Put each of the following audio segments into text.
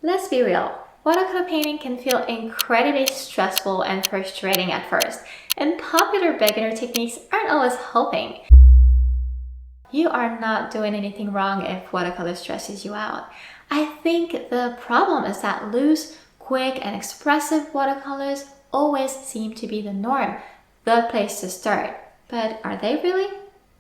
Let's be real, watercolor painting can feel incredibly stressful and frustrating at first, and popular beginner techniques aren't always helping. You are not doing anything wrong if watercolor stresses you out. I think the problem is that loose, quick, and expressive watercolors always seem to be the norm, the place to start. But are they really?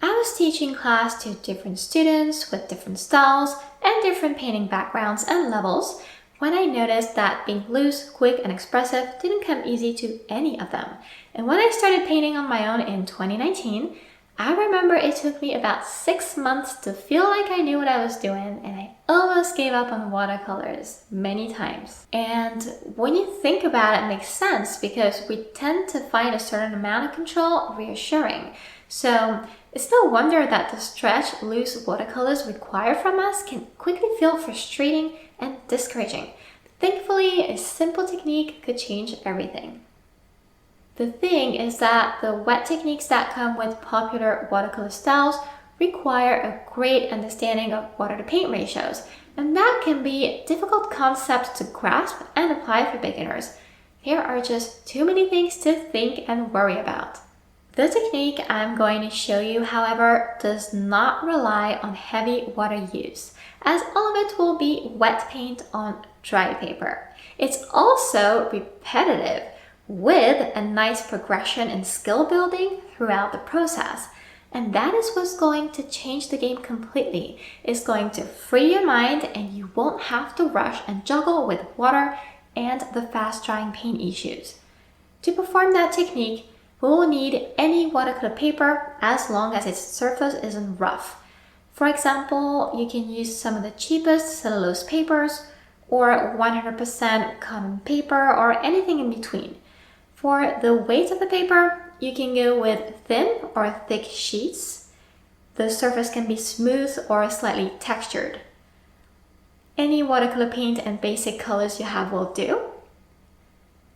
I was teaching class to different students with different styles and different painting backgrounds and levels when I noticed that being loose, quick, and expressive didn't come easy to any of them. And when I started painting on my own in 2019, I remember it took me about 6 months to feel like I knew what I was doing, and I almost gave up on watercolors many times. And when you think about it, it makes sense because we tend to find a certain amount of control reassuring. So it's no wonder that the stretch, loose watercolors require from us can quickly feel frustrating and discouraging. Thankfully, a simple technique could change everything. The thing is that the wet techniques that come with popular watercolor styles require a great understanding of water-to-paint ratios, and that can be a difficult concept to grasp and apply for beginners. There are just too many things to think and worry about. The technique I'm going to show you, however, does not rely on heavy water use, as all of it will be wet paint on dry paper. It's also repetitive, with a nice progression in skill building throughout the process. And that is what's going to change the game completely. It's going to free your mind and you won't have to rush and juggle with water and the fast drying paint issues. To perform that technique, we will need any watercolor paper as long as its surface isn't rough. For example, you can use some of the cheapest cellulose papers or 100% cotton paper or anything in between. For the weight of the paper, you can go with thin or thick sheets. The surface can be smooth or slightly textured. Any watercolor paint and basic colors you have will do.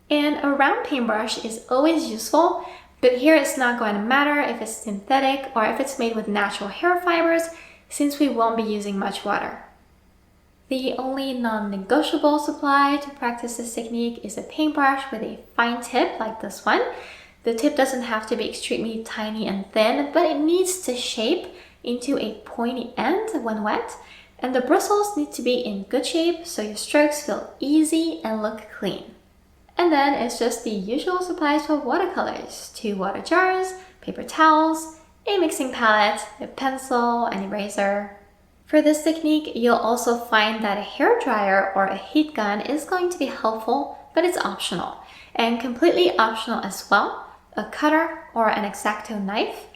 And a round paintbrush is always useful, but here it's not going to matter if it's synthetic or if it's made with natural hair fibers, since we won't be using much water. The only non-negotiable supply to practice this technique is a paintbrush with a fine tip like this one. The tip doesn't have to be extremely tiny and thin, but it needs to shape into a pointy end when wet, and the bristles need to be in good shape so your strokes feel easy and look clean. And then it's just the usual supplies for watercolors: 2 water jars, paper towels, a mixing palette, a pencil, an eraser. For this technique, you'll also find that a hairdryer or a heat gun is going to be helpful, but it's optional. And completely optional as well, a cutter or an X-Acto knife,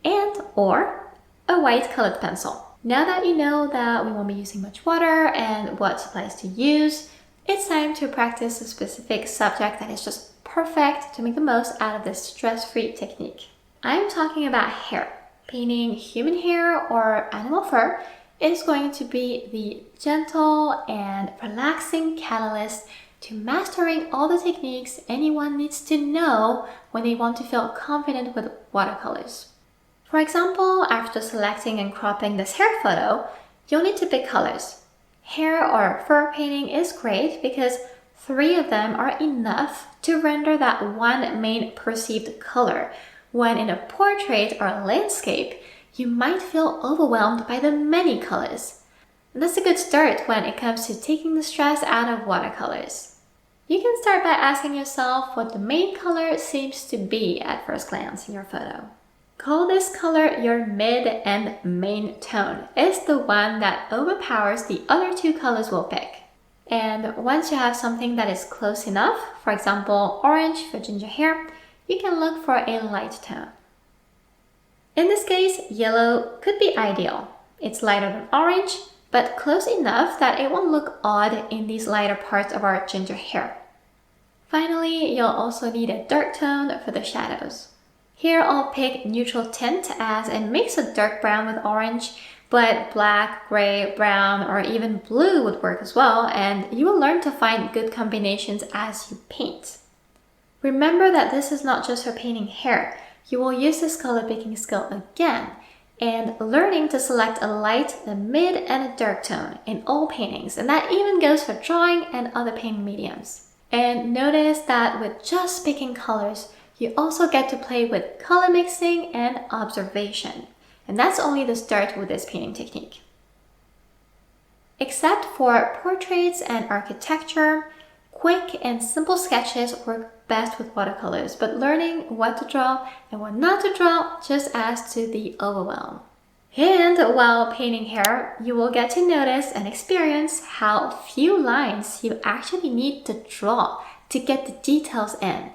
and or a white colored pencil. Now that you know that we won't be using much water and what supplies to use, it's time to practice a specific subject that is just perfect to make the most out of this stress-free technique. I'm talking about hair. Painting human hair or animal fur is going to be the gentle and relaxing catalyst to mastering all the techniques anyone needs to know when they want to feel confident with watercolors. For example, after selecting and cropping this hair photo, you'll need to pick colors. Hair or fur painting is great because 3 of them are enough to render that one main perceived color, when in a portrait or a landscape, you might feel overwhelmed by the many colors. And that's a good start when it comes to taking the stress out of watercolors. You can start by asking yourself what the main color seems to be at first glance in your photo. Call this color your mid and main tone. It's the one that overpowers the other 2 colors we'll pick. And once you have something that is close enough, for example, orange for ginger hair, you can look for a light tone. In this case, yellow could be ideal. It's lighter than orange, but close enough that it won't look odd in these lighter parts of our ginger hair. Finally, you'll also need a dark tone for the shadows. Here I'll pick neutral tint as it makes a dark brown with orange, but black, gray, brown, or even blue would work as well, and you will learn to find good combinations as you paint. Remember that this is not just for painting hair. You will use this color picking skill again and learning to select a light, a mid, and a dark tone in all paintings. And that even goes for drawing and other painting mediums. And notice that with just picking colors, you also get to play with color mixing and observation. And that's only the start with this painting technique. Except for portraits and architecture, quick and simple sketches work best with watercolors, but learning what to draw and what not to draw just adds to the overwhelm. And while painting hair, you will get to notice and experience how few lines you actually need to draw to get the details in.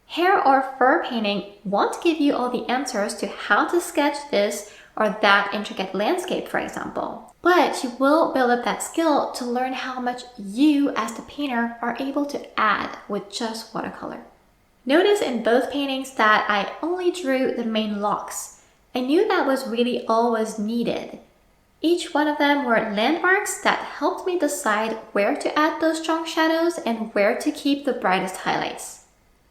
Hair or fur painting won't give you all the answers to how to sketch this or that intricate landscape, for example. But you will build up that skill to learn how much you, as the painter, are able to add with just watercolor. Notice in both paintings that I only drew the main locks. I knew that was really all was needed. Each one of them were landmarks that helped me decide where to add those strong shadows and where to keep the brightest highlights.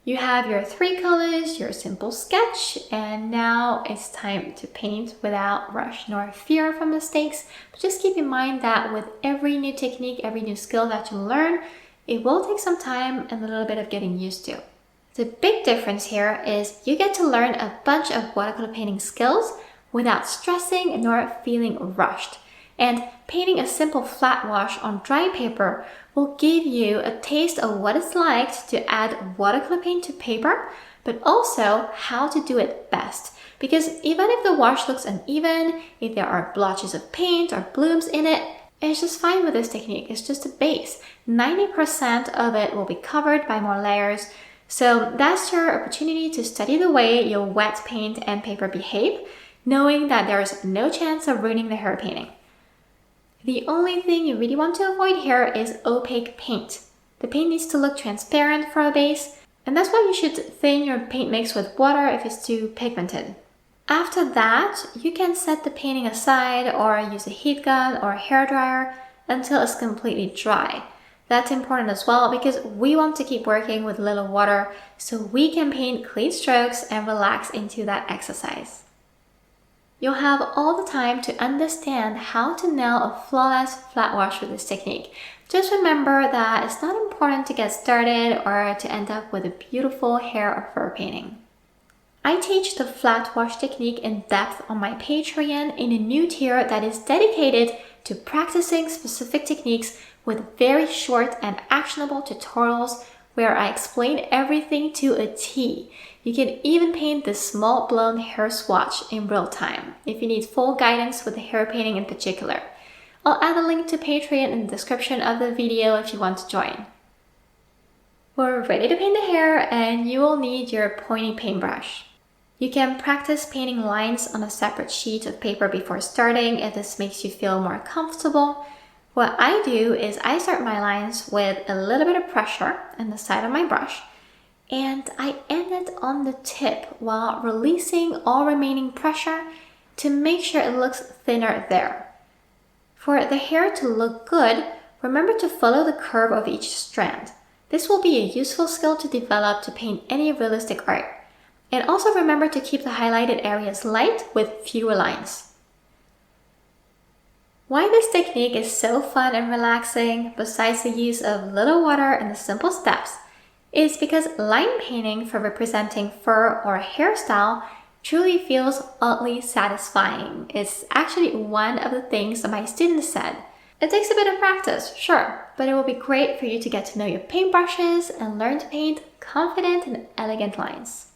You have your three colors, your simple sketch, and now it's time to paint without rush nor fear from mistakes. But just keep in mind that with every new technique, every new skill that you learn, it will take some time and a little bit of getting used to. The big difference here is you get to learn a bunch of watercolor painting skills without stressing nor feeling rushed. And painting a simple flat wash on dry paper will give you a taste of what it's like to add watercolor paint to paper, but also how to do it best. Because even if the wash looks uneven, if there are blotches of paint or blooms in it, it's just fine with this technique. It's just a base. 90% of it will be covered by more layers. So that's your opportunity to study the way your wet paint and paper behave, knowing that there is no chance of ruining the hair painting. The only thing you really want to avoid here is opaque paint. The paint needs to look transparent for a base, and that's why you should thin your paint mix with water if it's too pigmented. After that, you can set the painting aside or use a heat gun or a hairdryer until it's completely dry. That's important as well because we want to keep working with little water so we can paint clean strokes and relax into that exercise. You'll have all the time to understand how to nail a flawless flat wash with this technique. Just remember that it's not important to get started or to end up with a beautiful hair or fur painting. I teach the flat wash technique in depth on my Patreon in a new tier that is dedicated to practicing specific techniques with very short and actionable tutorials where I explain everything to a T. You can even paint this small blown hair swatch in real time if you need full guidance with the hair painting in particular. I'll add a link to Patreon in the description of the video if you want to join. We're ready to paint the hair and you will need your pointy paintbrush. You can practice painting lines on a separate sheet of paper before starting if this makes you feel more comfortable. What I do is I start my lines with a little bit of pressure on the side of my brush, and I end it on the tip while releasing all remaining pressure to make sure it looks thinner there. For the hair to look good, remember to follow the curve of each strand. This will be a useful skill to develop to paint any realistic art. And also remember to keep the highlighted areas light with fewer lines. Why this technique is so fun and relaxing, besides the use of little water and the simple steps, is because line painting for representing fur or a hairstyle truly feels oddly satisfying. It's actually one of the things that my students said. It takes a bit of practice, sure, but it will be great for you to get to know your paintbrushes and learn to paint confident and elegant lines.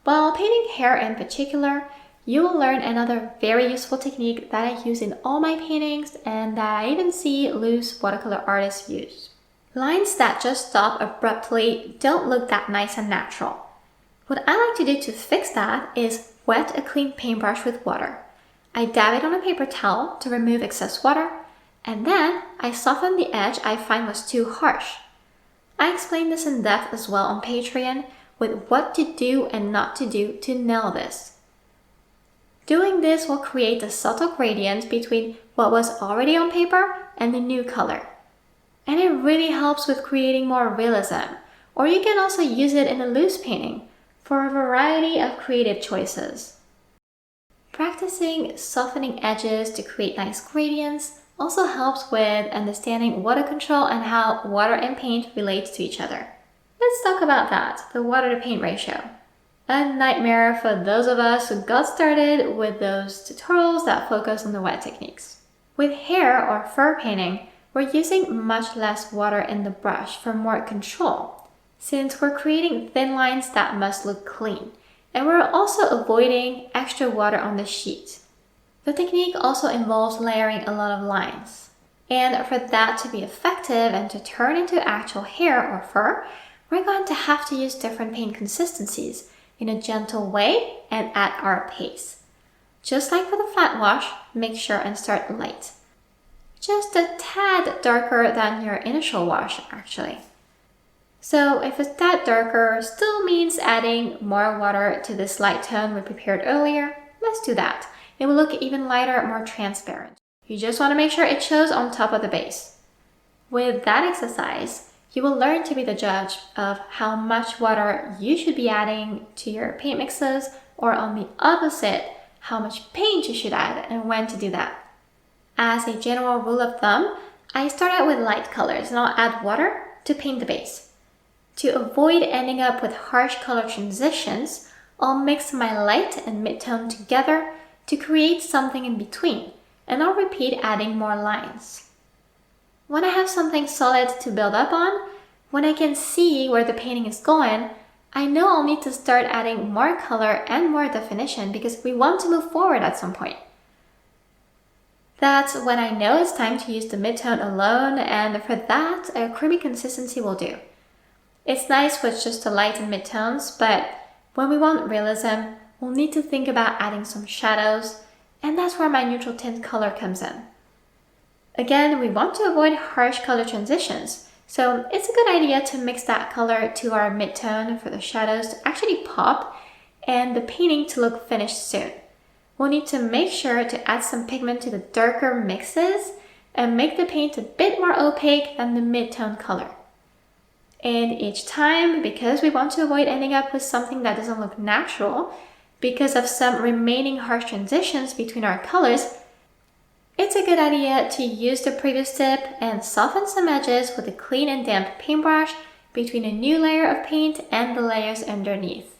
While painting hair in particular, you will learn another very useful technique that I use in all my paintings and that I even see loose watercolor artists use. Lines that just stop abruptly don't look that nice and natural. What I like to do to fix that is wet a clean paintbrush with water. I dab it on a paper towel to remove excess water, and then I soften the edge I find was too harsh. I explain this in depth as well on Patreon with what to do and not to do to nail this. Doing this will create a subtle gradient between what was already on paper and the new color. And it really helps with creating more realism, or you can also use it in a loose painting for a variety of creative choices. Practicing softening edges to create nice gradients also helps with understanding water control and how water and paint relate to each other. Let's talk about that, the water to paint ratio. A nightmare for those of us who got started with those tutorials that focus on the wet techniques. With hair or fur painting, we're using much less water in the brush for more control, since we're creating thin lines that must look clean, and we're also avoiding extra water on the sheet. The technique also involves layering a lot of lines. And for that to be effective and to turn into actual hair or fur, we're going to have to use different paint consistencies in a gentle way and at our pace. Just like for the flat wash, make sure and start light. Just a tad darker than your initial wash, actually. So if it's that darker still means adding more water to this light tone we prepared earlier, let's do that. It will look even lighter, more transparent. You just want to make sure it shows on top of the base. With that exercise, you will learn to be the judge of how much water you should be adding to your paint mixes, or on the opposite, how much paint you should add and when to do that. As a general rule of thumb, I start out with light colors and I'll add water to paint the base. To avoid ending up with harsh color transitions, I'll mix my light and mid-tone together to create something in between, and I'll repeat adding more lines. When I have something solid to build up on, when I can see where the painting is going, I know I'll need to start adding more color and more definition because we want to move forward at some point. That's when I know it's time to use the mid-tone alone, and for that, a creamy consistency will do. It's nice with just the light and mid-tones, but when we want realism, we'll need to think about adding some shadows, and that's where my neutral tint color comes in. Again, we want to avoid harsh color transitions, so it's a good idea to mix that color to our mid-tone for the shadows to actually pop and the painting to look finished soon. We'll need to make sure to add some pigment to the darker mixes and make the paint a bit more opaque than the mid-tone color. And each time, because we want to avoid ending up with something that doesn't look natural, because of some remaining harsh transitions between our colors, it's a good idea to use the previous tip and soften some edges with a clean and damp paintbrush between a new layer of paint and the layers underneath.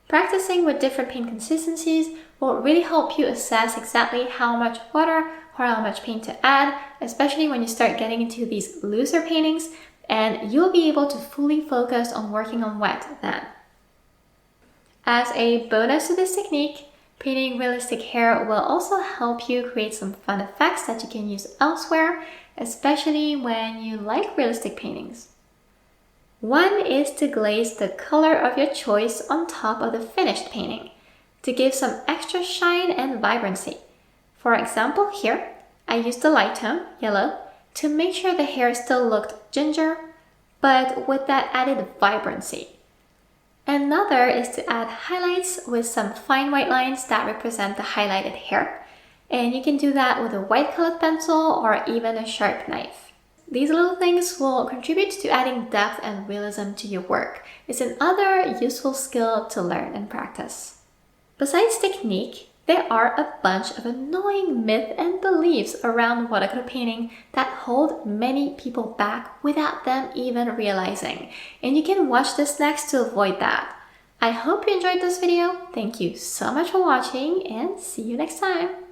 Practicing with different paint consistencies will really help you assess exactly how much water or how much paint to add, especially when you start getting into these looser paintings, and you'll be able to fully focus on working on wet then. As a bonus to this technique, painting realistic hair will also help you create some fun effects that you can use elsewhere, especially when you like realistic paintings. One is to glaze the color of your choice on top of the finished painting to give some extra shine and vibrancy. For example, here, I used the light tone, yellow, to make sure the hair still looked ginger, but with that added vibrancy. Another is to add highlights with some fine white lines that represent the highlighted hair. And you can do that with a white colored pencil or even a sharp knife. These little things will contribute to adding depth and realism to your work. It's another useful skill to learn and practice. Besides technique, there are a bunch of annoying myths and beliefs around watercolor painting that hold many people back without them even realizing. And you can watch this next to avoid that. I hope you enjoyed this video. Thank you so much for watching and see you next time.